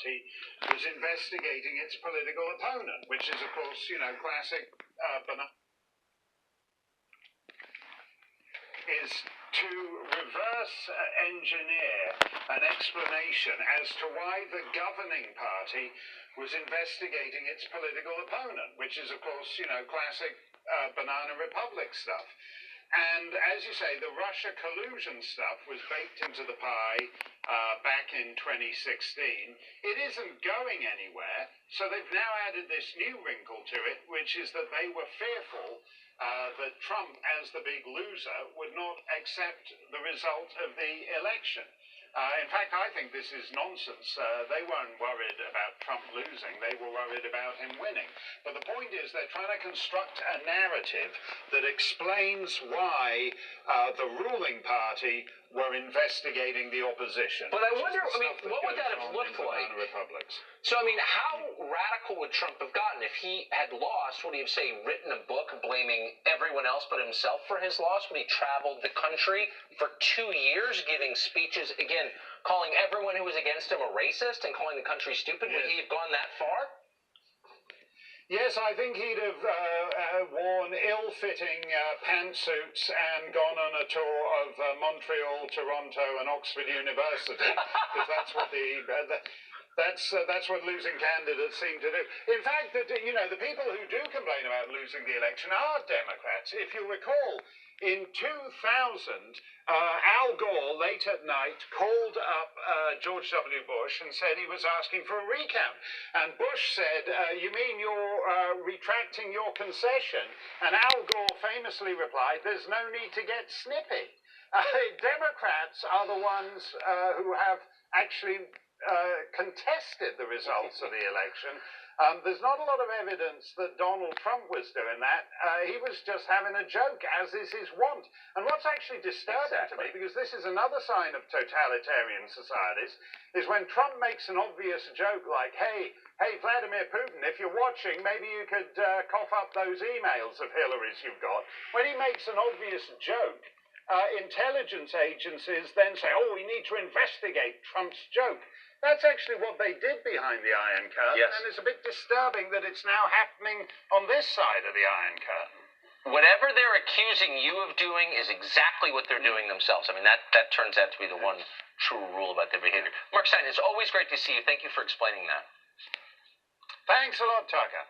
Party was investigating its political opponent, which is, of course, classic is to reverse engineer an explanation as to why the governing party was investigating its political opponent, which is, of course, classic banana republic stuff. And as you say, the Russia collusion stuff was baked into the pie back in 2016. It isn't going anywhere, so they've now added this new wrinkle to it, which is that they were fearful that Trump, as the big loser, would not accept the result of the election. In fact, I think this is nonsense. They weren't worried about Trump losing. They were worried about him winning. But the point is they're trying to construct a narrative that explains why the ruling party were investigating the opposition. But I wonder, what would that have looked like? Republics. So, how radical would Trump have gotten? If he had lost, would he have, say, written a book blaming everyone else but himself for his loss? Would he traveled the country for 2 years giving speeches, again, calling everyone who was against him a racist and calling the country stupid? Yes. Would he have gone that far? Yes, I think he'd have worn ill-fitting pantsuits and gone on a tour of Montreal, Toronto, and Oxford University, because that's what that's what losing candidates seem to do. In fact, the people who do complain about losing the election are Democrats. If you recall, in 2000, Al Gore, late at night, called up George W. Bush and said he was asking for a recount. And Bush said, you mean you're retracting your concession? And Al Gore famously replied, there's no need to get snippy. Democrats are the ones who have actually contested the results of the election. There's not a lot of evidence that Donald Trump was doing that. He was just having a joke, as is his wont. And what's actually disturbing to me, because this is another sign of totalitarian societies, is when Trump makes an obvious joke like, hey, Vladimir Putin, if you're watching, maybe you could cough up those emails of Hillary's you've got. When he makes an obvious joke, intelligence agencies then say, oh, we need to investigate Trump's joke. That's actually what they did behind the Iron Curtain, yes. And it's a bit disturbing that it's now happening on this side of the Iron Curtain. Whatever they're accusing you of doing is exactly what they're doing themselves. That turns out to be the one true rule about their behavior. Mark Stein, it's always great to see you. Thank you for explaining that. Thanks a lot, Tucker.